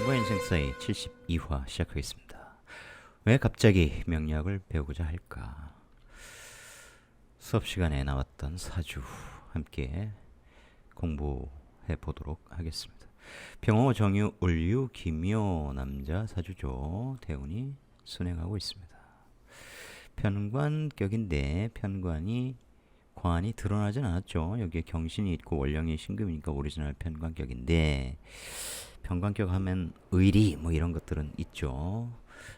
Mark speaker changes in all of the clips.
Speaker 1: 인생과 인생 사이 72화 시작하겠습니다. 왜 갑자기 명리학을 배우고자 할까? 수업 시간에 나왔던 사주 함께 공부해 보도록 하겠습니다. 병호, 정유, 을유, 김요 남자 사주죠. 대운이 순행하고 있습니다. 편관격인데 편관이 관이 드러나진 않았죠. 여기에 경신이 있고 월령이 신금이니까 오리지널 편관격인데 편관격 하면 의리 뭐 이런 것들은 있죠.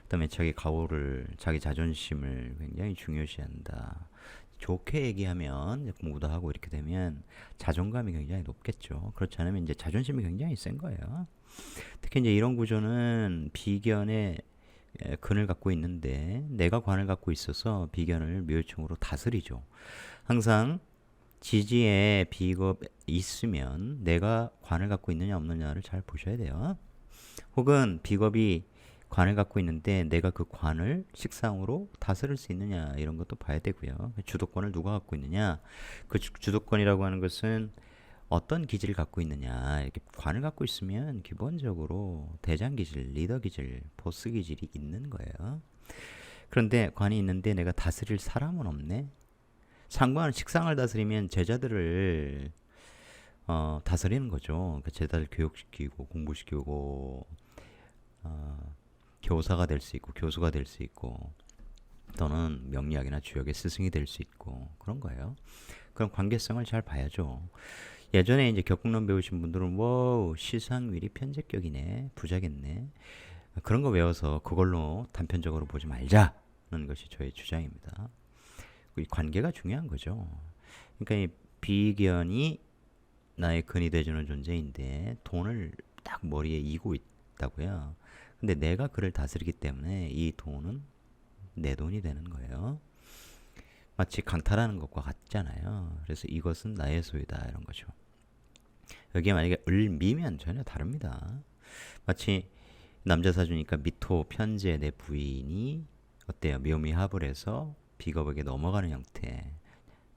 Speaker 1: 그다음에 자기 가오를 자기 자존심을 굉장히 중요시한다. 좋게 얘기하면 공부도 하고 이렇게 되면 자존감이 굉장히 높겠죠. 그렇지 않으면 이제 자존심이 굉장히 센 거예요. 특히 이제 이런 구조는 비견의 근을 갖고 있는데 내가 관을 갖고 있어서 비견을 묘충으로 다스리죠. 항상 지지에 비겁 있으면 내가 관을 갖고 있느냐 없느냐를 잘 보셔야 돼요. 혹은 비겁이 관을 갖고 있는데 내가 그 관을 식상으로 다스릴 수 있느냐 이런 것도 봐야 되고요. 주도권을 누가 갖고 있느냐, 그 주도권이라고 하는 것은 어떤 기질을 갖고 있느냐. 이렇게 관을 갖고 있으면 기본적으로 대장 기질, 리더 기질, 보스 기질이 있는 거예요. 그런데 관이 있는데 내가 다스릴 사람은 없네. 상관은 식상을 다스리면 제자들을 다스리는 거죠. 그 제자들 교육시키고 공부시키고 교사가 될 수 있고 교수가 될 수 있고 또는 명리학이나 주역의 스승이 될 수 있고 그런 거예요. 그럼 관계성을 잘 봐야죠. 예전에 이제 격국론 배우신 분들은 뭐 시상위리 편제격이네, 부자겠네. 그런 거 외워서 그걸로 단편적으로 보지 말자는 것이 저의 주장입니다. 이 관계가 중요한 거죠. 그러니까 이 비견이 나의 근이 되주는 존재인데 돈을 딱 머리에 이고 있다고요. 근데 내가 그를 다스리기 때문에 이 돈은 내 돈이 되는 거예요. 마치 강탈하는 것과 같잖아요. 그래서 이것은 나의 소유다 이런 거죠. 여기에 만약에 을미면 전혀 다릅니다. 마치 남자 사주니까 미토 편제 내 부인이 어때요? 묘미합을 해서 비겁에게 넘어가는 형태.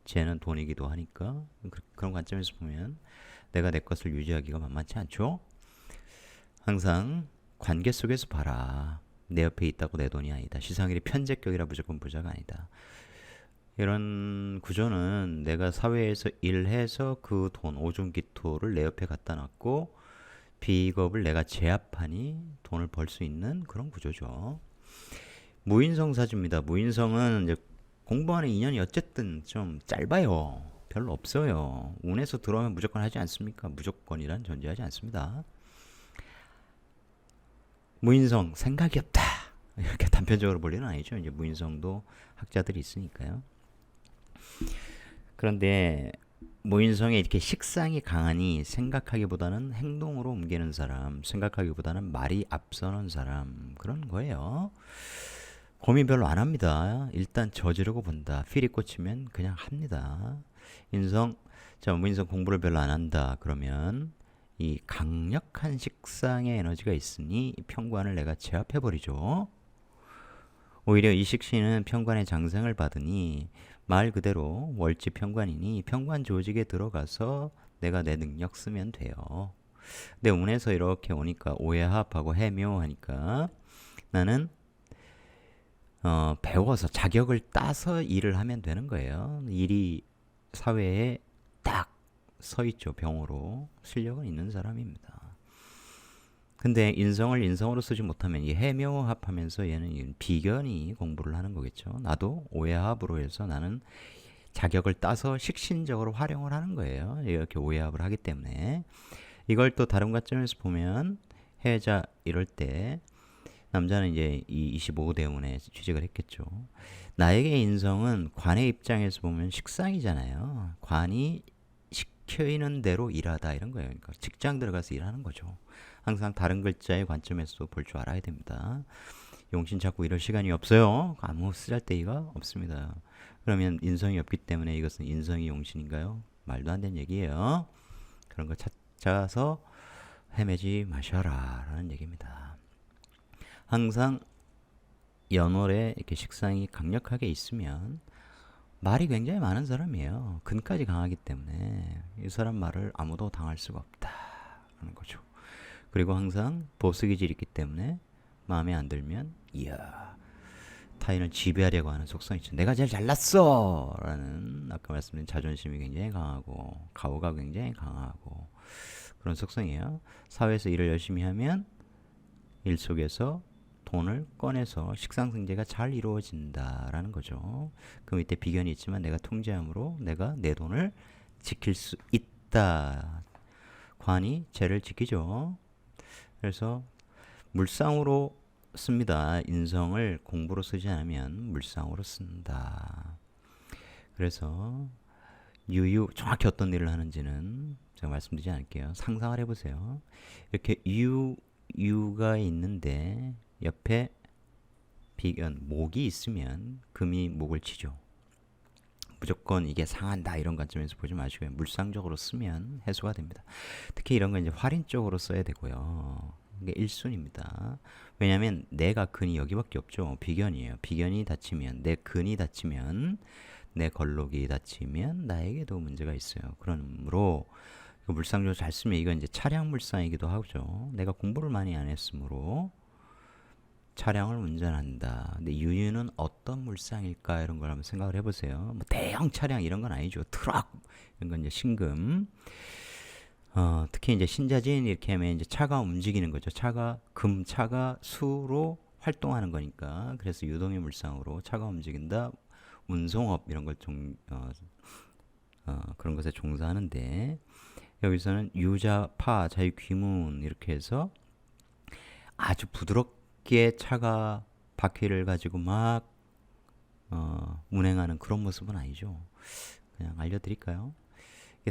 Speaker 1: 쟤는 돈이기도 하니까 그런 관점에서 보면 내가 내 것을 유지하기가 만만치 않죠. 항상 관계 속에서 봐라. 내 옆에 있다고 내 돈이 아니다. 시상일이 편제격이라 무조건 부자가 아니다. 이런 구조는 내가 사회에서 일해서 그 돈, 오줌기토를 내 옆에 갖다 놨고 비겁을 내가 제압하니 돈을 벌 수 있는 그런 구조죠. 무인성 사주입니다. 무인성은 이제 공부하는 인연이 어쨌든 좀 짧아요. 별로 없어요. 운에서 들어오면 무조건 하지 않습니까? 무조건이란 존재하지 않습니다. 무인성 생각이 없다. 이렇게 단편적으로 볼 일은 아니죠. 이제 무인성도 학자들이 있으니까요. 그런데 무인성에 이렇게 식상이 강하니 생각하기보다는 행동으로 옮기는 사람, 생각하기보다는 말이 앞서는 사람 그런 거예요. 고민 별로 안 합니다. 일단 저지르고 본다. 필이 꽂히면 그냥 합니다. 인성, 자, 무인성 공부를 별로 안 한다. 그러면 이 강력한 식상의 에너지가 있으니 편관을 내가 제압해버리죠. 오히려 이 식신은 편관의 장생을 받으니 말 그대로 월지 편관이니 편관 조직에 들어가서 내가 내 능력 쓰면 돼요. 근데 운에서 이렇게 오니까 오해합하고 해묘하니까 나는 배워서 자격을 따서 일을 하면 되는 거예요. 일이 사회에 딱 서 있죠. 병으로 실력은 있는 사람입니다. 근데 인성을 인성으로 쓰지 못하면 이 해묘합하면서 얘는 비견이 공부를 하는 거겠죠. 나도 오해합으로 해서 나는 자격을 따서 식신적으로 활용을 하는 거예요. 이렇게 오해합을 하기 때문에 이걸 또 다른 관점에서 보면 해자 이럴 때 남자는 이제 이 25대운에 취직을 했겠죠. 나에게 인성은 관의 입장에서 보면 식상이잖아요. 관이 시키는 대로 일하다 이런 거예요. 그러니까 직장 들어가서 일하는 거죠. 항상 다른 글자의 관점에서 볼 줄 알아야 됩니다. 용신 찾고 이럴 시간이 없어요. 아무 쓰잘데기가 없습니다. 그러면 인성이 없기 때문에 이것은 인성이 용신인가요? 말도 안 되는 얘기예요. 그런 거 찾아서 헤매지 마셔라 라는 얘기입니다. 항상 연월에 이렇게 식상이 강력하게 있으면 말이 굉장히 많은 사람이에요. 근까지 강하기 때문에 이 사람 말을 아무도 당할 수가 없다 하는 거죠. 그리고 항상 보스 기질이 있기 때문에 마음에 안 들면 이야 타인을 지배하려고 하는 속성이 있죠. 내가 제일 잘났어! 라는 아까 말씀드린 자존심이 굉장히 강하고 가오가 굉장히 강하고 그런 속성이에요. 사회에서 일을 열심히 하면 일 속에서 돈을 꺼내서 식상승제가 잘 이루어진다라는 거죠. 그 밑에 비견이 있지만 내가 통제함으로 내가 내 돈을 지킬 수 있다. 관이 죄를 지키죠. 그래서 물상으로 씁니다. 인성을 공부로 쓰지 않으면 물상으로 쓴다. 그래서 유유 정확히 어떤 일을 하는지는 제가 말씀드리지 않을게요. 상상을 해보세요. 이렇게 유가 있는데 옆에 비견 목이 있으면 금이 목을 치죠. 무조건 이게 상한다 이런 관점에서 보지 마시고요. 물상적으로 쓰면 해소가 됩니다. 특히 이런 건 이제 활인적으로 써야 되고요. 이게 1순위입니다. 왜냐하면 내가 근이 여기밖에 없죠. 비견이에요. 비견이 닫히면 내 근이 닫히면 내 걸록이 닫히면 나에게도 문제가 있어요. 그러므로 물상적으로 잘 쓰면 이건 이제 차량 물상이기도 하죠. 내가 공부를 많이 안 했으므로 차량을 운전한다. 근데 유유는 어떤 물상일까 이런 걸 한번 생각을 해보세요. 뭐 대형 차량 이런 건 아니죠. 트럭 이런 건 이제 신금. 특히 이제 신자진 이렇게 하면 이제 차가 움직이는 거죠. 차가 차가 수로 활동하는 거니까. 그래서 유동의 물상으로 차가 움직인다. 운송업 이런 걸 그런 것에 종사하는데 여기서는 유자, 파, 자유, 귀문 이렇게 해서 아주 부드럽게 차가 바퀴를 가지고 막 운행하는 그런 모습은 아니죠. 그냥 알려드릴까요?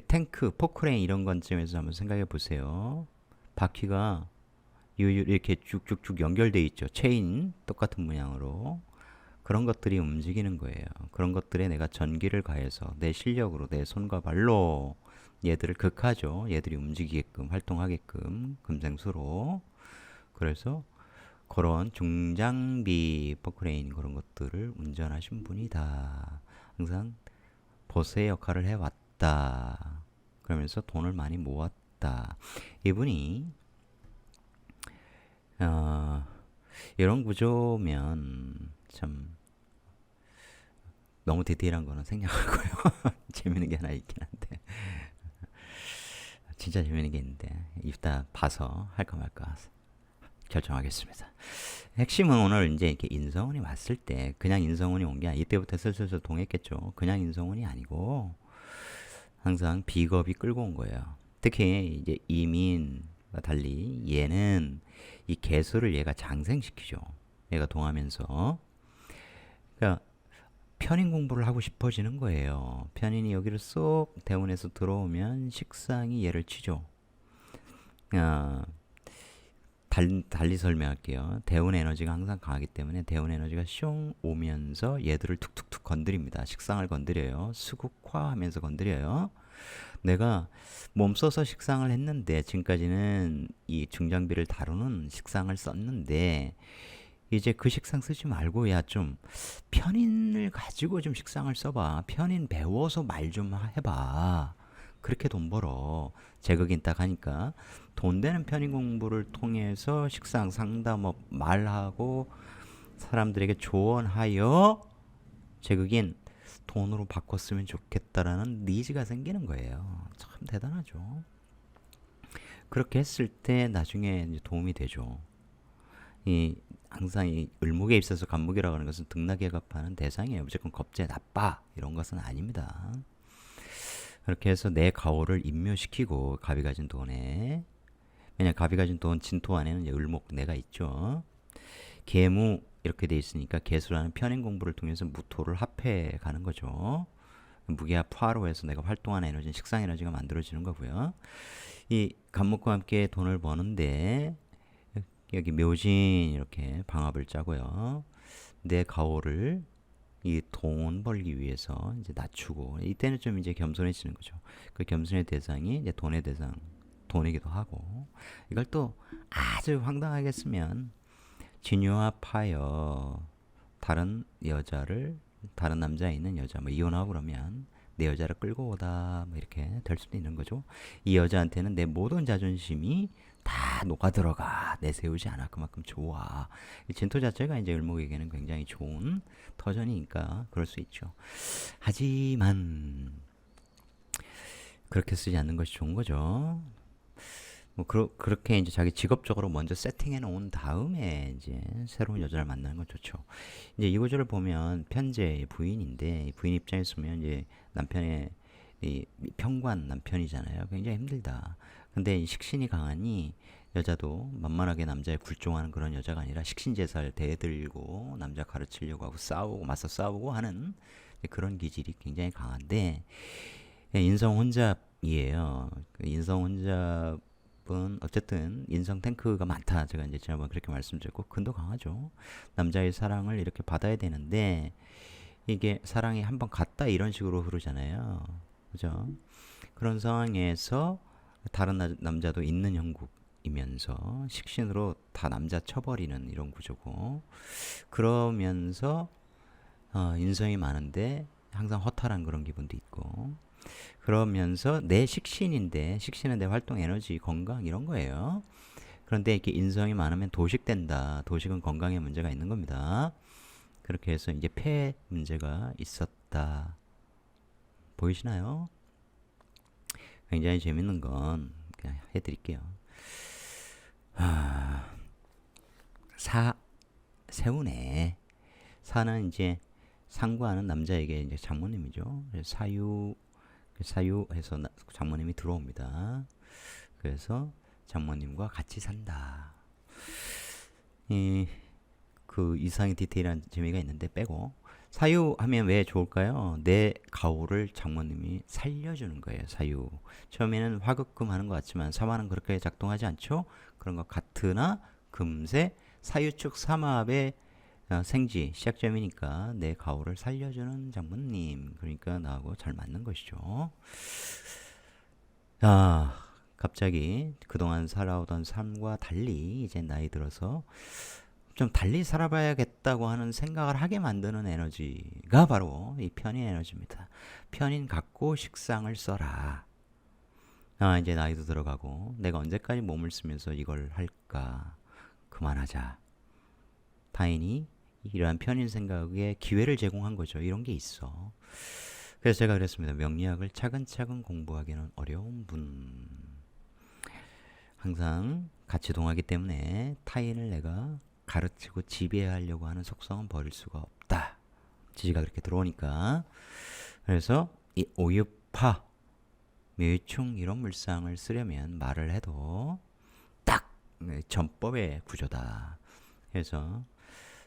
Speaker 1: 탱크, 포크레인 이런 관점에서 한번 생각해 보세요. 바퀴가 이렇게 쭉쭉쭉 연결돼 있죠. 체인 똑같은 모양으로. 그런 것들이 움직이는 거예요. 그런 것들에 내가 전기를 가해서 내 실력으로 내 손과 발로 얘들을 극하죠. 얘들이 움직이게끔 활동하게끔 금생수로. 그래서 그런 중장비 포크레인 그런 것들을 운전하신 분이다. 항상 보스의 역할을 해왔다. 그러면서 돈을 많이 모았다. 이분이 이런 구조면 참 너무 디테일한 거는 생략하고요. 재밌는 게 하나 있긴 한데 진짜 재밌는 게 있는데 이따 봐서 할까 말까 결정하겠습니다. 핵심은 오늘 이제 이렇게 인성운이 왔을 때 그냥 인성운이 온 게 아니라 이때부터 슬슬 동했겠죠. 그냥 인성운이 아니고 항상 비겁이 끌고 온 거예요. 특히 이제 이민과 달리 얘는 이 개수를 얘가 장생시키죠. 얘가 동하면서 그러니까 편인 공부를 하고 싶어지는 거예요. 편인이 여기를 쏙 대운에서 들어오면 식상이 얘를 치죠. 달리 설명할게요. 대운 에너지가 항상 강하기 때문에 대운 에너지가 슝 오면서 얘들을 툭툭툭 건드립니다. 식상을 건드려요. 수국화하면서 건드려요. 내가 몸 써서 식상을 했는데 지금까지는 이 중장비를 다루는 식상을 썼는데 이제 그 식상 쓰지 말고 야 좀 편인을 가지고 좀 식상을 써봐. 편인 배워서 말 좀 해봐. 그렇게 돈 벌어. 제극인 딱 하니까 돈 되는 편인 공부를 통해서 식상 상담업 말하고 사람들에게 조언하여 제극인 돈으로 바꿨으면 좋겠다라는 니즈가 생기는 거예요. 참 대단하죠. 그렇게 했을 때 나중에 이제 도움이 되죠. 항상 이 을목에 있어서 간목이라고 하는 것은 등락예갑하는 대상이에요. 무조건 겁재 나빠 이런 것은 아닙니다. 그렇게 해서 내 가오를 임묘시키고 갑이 가진 돈에 왜냐 갑이 가진 돈 진토 안에는 이제 을목 내가 있죠. 계무 이렇게 돼 있으니까 계수라는 편인 공부를 통해서 무토를 합해 가는 거죠. 무게와 파로 해서 내가 활동하는 에너지는 식상 에너지가 만들어지는 거고요. 이 간목과 함께 돈을 버는데 여기 묘진 이렇게 방합을 짜고요. 내 가오를 이 돈 벌기 위해서 이제 낮추고 이때는 좀 이제 겸손해지는 거죠. 그 겸손의 대상이 이제 돈의 대상 돈이기도 하고 이걸 또 아주 황당하게 쓰면 진유와 파여 다른 여자를 다른 남자에 있는 여자 뭐 이혼하고 그러면 내 여자를 끌고 오다 뭐 이렇게 될 수도 있는 거죠. 이 여자한테는 내 모든 자존심이 다 녹아들어가. 내세우지 않아. 그만큼 좋아. 이 진토 자체가 이제 을목에게는 굉장히 좋은 터전이니까 그럴 수 있죠. 하지만 그렇게 쓰지 않는 것이 좋은 거죠. 뭐 그렇게 이제 자기 직업적으로 먼저 세팅해 놓은 다음에 이제 새로운 여자를 만나는 건 좋죠. 이제 이 구조를 보면 편재 부인인데 부인 입장에서 보면 이제 남편의 이 평관 남편이잖아요. 굉장히 힘들다. 근데 이 식신이 강하니 여자도 만만하게 남자에 굴종하는 그런 여자가 아니라 식신제사를 대들고 남자 가르치려고 하고 싸우고 맞서 싸우고 하는 그런 기질이 굉장히 강한데 인성 혼잡이에요. 그 인성 혼잡은 어쨌든 인성 탱크가 많다. 제가 이제 지난번에 그렇게 말씀드렸고 근도 강하죠. 남자의 사랑을 이렇게 받아야 되는데 이게 사랑이 한번 갔다 이런 식으로 흐르잖아요. 그죠? 그런 상황에서 다른 남자도 있는 형국이면서 식신으로 다 남자 쳐버리는 이런 구조고 그러면서 인성이 많은데 항상 허탈한 그런 기분도 있고 그러면서 내 식신인데 식신은 내 활동 에너지 건강 이런 거예요. 그런데 이렇게 인성이 많으면 도식된다. 도식은 건강에 문제가 있는 겁니다. 그렇게 해서 이제 폐 문제가 있었다. 보이시나요? 굉장히 재밌는 건 그냥 해드릴게요. 세운에 사는 이제 상구하는 남자에게 이제 장모님이죠. 사유해서 장모님이 들어옵니다. 그래서 장모님과 같이 산다. 그 이상의 디테일한 재미가 있는데 빼고 사유하면 왜 좋을까요? 내 가오를 장모님이 살려주는 거예요. 사유. 처음에는 화급금 하는 것 같지만 사화는 그렇게 작동하지 않죠? 그런 것 같으나 금세 사유축 삼합의 생지 시작점이니까 내 가오를 살려주는 장모님. 그러니까 나하고 잘 맞는 것이죠. 갑자기 그동안 살아오던 삶과 달리 이제 나이 들어서 좀 달리 살아봐야겠다고 하는 생각을 하게 만드는 에너지가 바로 이 편인 에너지입니다. 편인 갖고 식상을 써라. 이제 나이도 들어가고 내가 언제까지 몸을 쓰면서 이걸 할까? 그만하자. 타인이 이러한 편인 생각에 기회를 제공한 거죠. 이런 게 있어. 그래서 제가 그랬습니다. 명리학을 차근차근 공부하기는 어려운 분. 항상 같이 동하기 때문에 타인을 내가 가르치고 지배하려고 하는 속성은 버릴 수가 없다. 지지가 그렇게 들어오니까. 그래서 이 오유파, 묘충 이런 물상을 쓰려면 말을 해도 딱 전법의 구조다. 그래서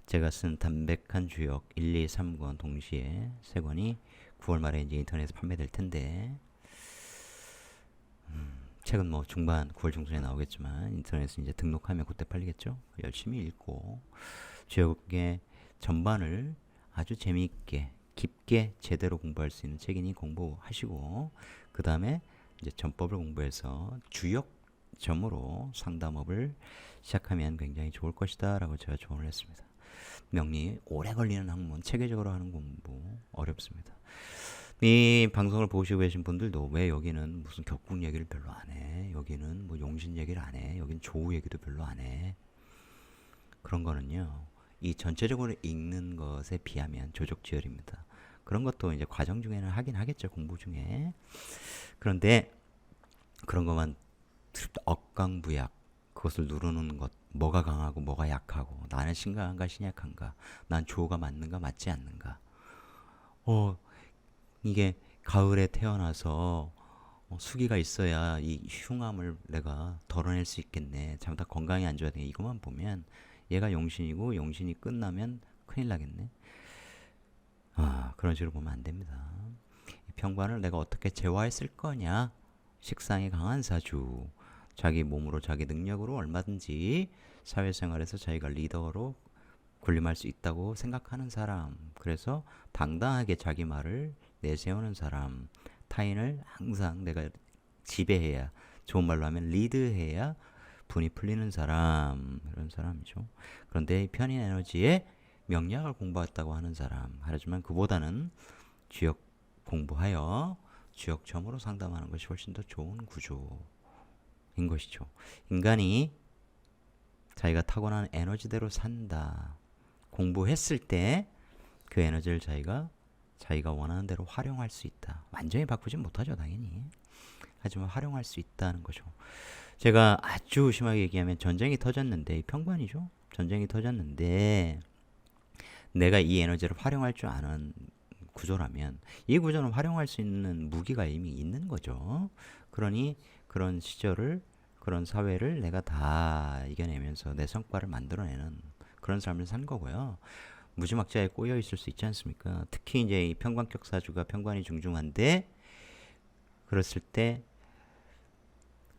Speaker 1: 제가 쓴 담백한 주역 1, 2, 3권 동시에 세 권이 9월 말에 이제 인터넷에서 판매될 텐데 책은 뭐 중반 9월 중순에 나오겠지만 인터넷에 이제 등록하면 그때 팔리겠죠. 열심히 읽고 주역의 전반을 아주 재미있게 깊게 제대로 공부할 수 있는 책이니 공부하시고 그 다음에 이제 전법을 공부해서 주역점으로 상담업을 시작하면 굉장히 좋을 것이다 라고 제가 조언을 했습니다. 명리 오래 걸리는 학문 체계적으로 하는 공부 어렵습니다. 이 방송을 보시고 계신 분들도 왜 여기는 무슨 격국 얘기를 별로 안 해? 여기는 뭐 용신 얘기를 안 해? 여기는 조우 얘기도 별로 안 해? 그런 거는요. 이 전체적으로 읽는 것에 비하면 조족지혈입니다. 그런 것도 이제 과정 중에는 하긴 하겠죠. 공부 중에. 그런데 그런 것만 억강부약 그것을 누르는 것 뭐가 강하고 뭐가 약하고 나는 심각한가 신약한가 난 조우가 맞는가 맞지 않는가 이게 가을에 태어나서 수기가 있어야 이 흉함을 내가 덜어낼 수 있겠네. 잘못하면 건강이 안 좋아야 돼. 이것만 보면 얘가 용신이고 용신이 끝나면 큰일 나겠네. 그런 식으로 보면 안 됩니다. 이 평관을 내가 어떻게 재화했을 거냐. 식상이 강한 사주. 자기 몸으로 자기 능력으로 얼마든지 사회생활에서 자기가 리더로 군림할 수 있다고 생각하는 사람. 그래서 당당하게 자기 말을 내세우는 사람. 타인을 항상 내가 지배해야 좋은 말로 하면 리드해야 분이 풀리는 사람. 이런 사람이죠. 그런데 편인 에너지에 명리학을 공부했다고 하는 사람. 하지만 그보다는 주역 공부하여 주역점으로 상담하는 것이 훨씬 더 좋은 구조. 인 것이죠. 인간이 자기가 타고난 에너지대로 산다. 공부했을 때 그 에너지를 자기가 원하는 대로 활용할 수 있다. 완전히 바꾸진 못하죠, 당연히. 하지만 활용할 수 있다는 거죠. 제가 아주 심하게 얘기하면 전쟁이 터졌는데, 평관이죠. 전쟁이 터졌는데 내가 이 에너지를 활용할 줄 아는 구조라면 이 구조는 활용할 수 있는 무기가 이미 있는 거죠. 그러니 그런 시절을, 그런 사회를 내가 다 이겨내면서 내 성과를 만들어내는 그런 삶을 산 거고요. 무지막지하게 꼬여 있을 수 있지 않습니까? 특히 이제 이 평관격 사주가 평관이 중중한데, 그랬을 때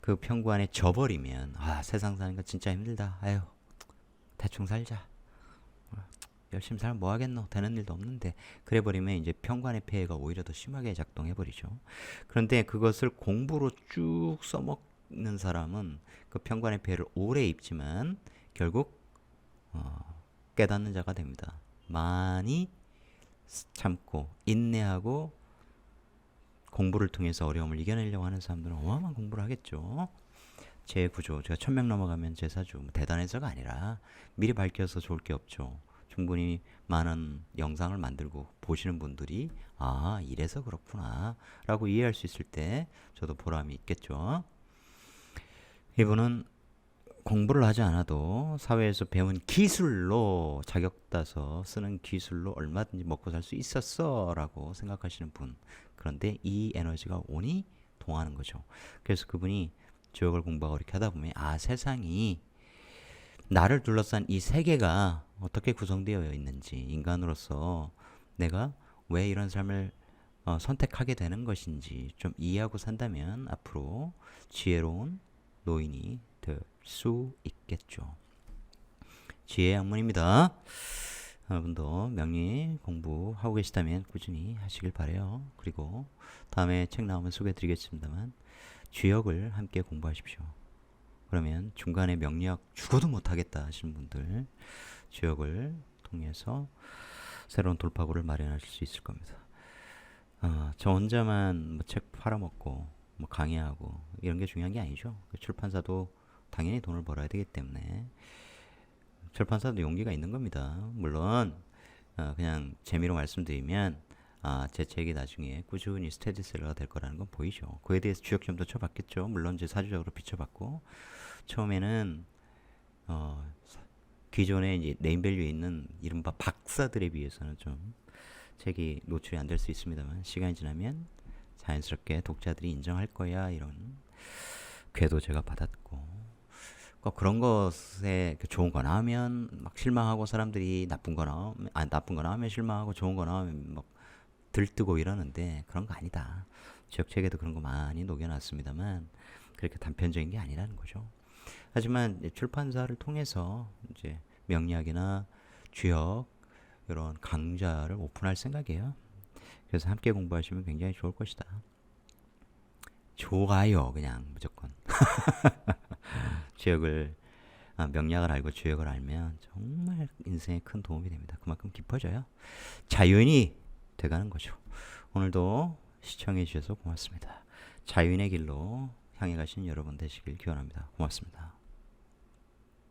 Speaker 1: 그 평관에 져버리면 세상 사는 거 진짜 힘들다. 아유, 대충 살자. 열심히 살면 뭐 하겠노? 되는 일도 없는데. 그래 버리면 이제 평관의 폐해가 오히려 더 심하게 작동해 버리죠. 그런데 그것을 공부로 쭉 써먹는 사람은 그 평관의 폐해를 오래 입지만 결국 깨닫는 자가 됩니다. 많이 참고 인내하고 공부를 통해서 어려움을 이겨내려고 하는 사람들은 어마어마한 공부를 하겠죠. 제 구조, 제가 1000명 넘어가면 제 사주 대단해서가 아니라 미리 밝혀서 좋을 게 없죠. 충분히 많은 영상을 만들고 보시는 분들이 이래서 그렇구나 라고 이해할 수 있을 때 저도 보람이 있겠죠. 이분은 공부를 하지 않아도 사회에서 배운 기술로, 자격 따서 쓰는 기술로 얼마든지 먹고 살 수 있었어 라고 생각하시는 분. 그런데 이 에너지가 오니 동하는 거죠. 그래서 그분이 지옥을 공부하고 이렇게 하다 보면 세상이, 나를 둘러싼 이 세계가 어떻게 구성되어 있는지, 인간으로서 내가 왜 이런 삶을 선택하게 되는 것인지 좀 이해하고 산다면 앞으로 지혜로운 노인이 될 수 있겠죠. 지혜의 학문입니다. 여러분도 명리 공부하고 계시다면 꾸준히 하시길 바래요. 그리고 다음에 책 나오면 소개해드리겠습니다만 주역을 함께 공부하십시오. 그러면 중간에 명리학 죽어도 못하겠다 하시는 분들 주역을 통해서 새로운 돌파구를 마련하실 수 있을 겁니다. 저 혼자만 책 팔아먹고 강의하고 이런 게 중요한 게 아니죠. 출판사도 당연히 돈을 벌어야 되기 때문에 출판사도 용기가 있는 겁니다. 물론 그냥 재미로 말씀드리면 제 책이 나중에 꾸준히 스테디셀러가 될 거라는 건 보이죠. 그에 대해서 주역점도 쳐봤겠죠. 물론 제 사주적으로 비춰봤고, 처음에는 기존에 이제 네임밸류에 있는 이른바 박사들에 비해서는 좀 책이 노출이 안 될 수 있습니다만, 시간이 지나면 자연스럽게 독자들이 인정할 거야, 이런 궤도 제가 받았고, 그런 것에 좋은 거 나오면 막 실망하고, 사람들이 나쁜 거 나오면 실망하고, 좋은 거 나오면 막 들뜨고 이러는데 그런 거 아니다. 지역책에도 그런 거 많이 녹여놨습니다만 그렇게 단편적인 게 아니라는 거죠. 하지만 출판사를 통해서 이제 명리학이나 주역 이런 강좌를 오픈할 생각이에요. 그래서 함께 공부하시면 굉장히 좋을 것이다. 좋아요, 그냥 무조건. 주역을 명리학을 알고 주역을 알면 정말 인생에 큰 도움이 됩니다. 그만큼 깊어져요. 자연이 돼가는 거죠. 오늘도 시청해 주셔서 고맙습니다. 자윤의 길로 향해 가신 여러분 되시길 기원합니다. 고맙습니다.